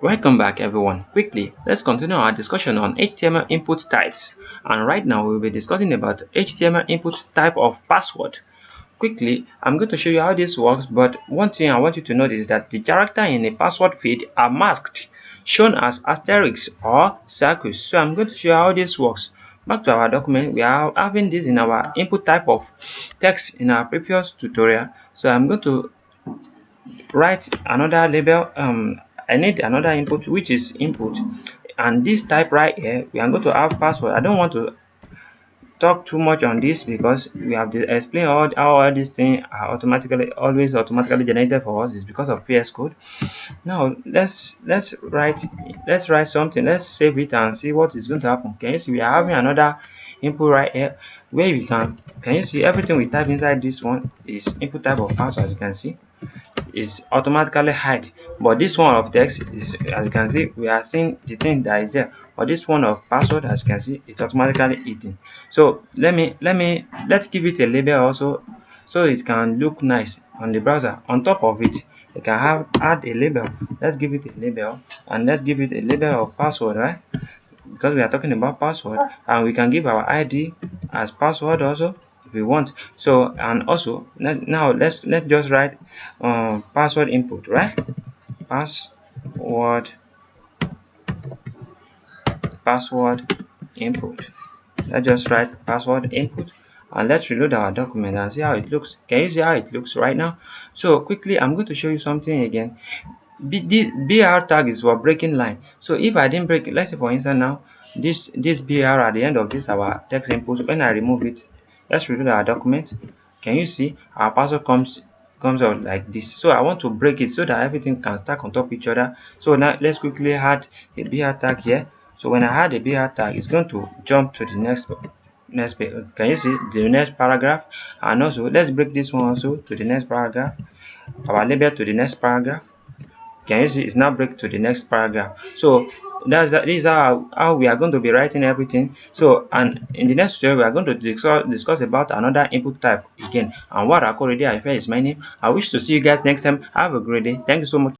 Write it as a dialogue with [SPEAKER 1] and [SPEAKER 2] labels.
[SPEAKER 1] Welcome back everyone. Quickly, let's continue our discussion on HTML input types. And right now we'll be discussing about HTML input type of password. Quickly, I'm going to show you how this works, but one thing I want you to notice is that the character in a password field are masked, shown as asterisks or circles. So I'm going to show you how this works. Back to our document, we are having this in our input type of text in our previous tutorial. So I'm going to write another label. I need another input, which is input, and this type right here we are going to have password. I don't want to talk too much on this because we have to explain how all these things are always automatically generated for us is because of VS Code. Now let's write something. Let's save it and see what is going to happen. Can you see we are having another input right here where we can you see everything we type inside this one is input type of password. As you can see, is automatically hide, but this one of text is, as you can see, we are seeing the thing that is there, but this one of password, as you can see, it's automatically hidden. So let's give it a label also, so it can look nice on the browser. On top of it, you can add a label. Let's give it a label, and let's give it a label of password, right? Because we are talking about password, and we can give our ID as password also if we want. So, and also now let's just write password input, right? Password input. Let's just write password input, and let's reload our document and see how it looks. Can you see how it looks right now? So quickly, I'm going to show you something again. The BR tag is for breaking line. So if I didn't break it, let's say for instance now this BR at the end of this our text input, when I remove it, let's reload our document. Can you see our password comes out like this? So I want to break it so that everything can stack on top of each other. So now let's quickly add a BR tag here. So when I add a BR tag, it's going to jump to the next page. Can you see the next paragraph? And also let's break this one also to the next paragraph, our label to the next paragraph. Can you see it's now break to the next paragraph? So this is how we are going to be writing everything. So, and in the next tutorial we are going to discuss about another input type again. And what akorede ayofe is my name. I wish to see you guys next time. Have a great day. Thank you so much.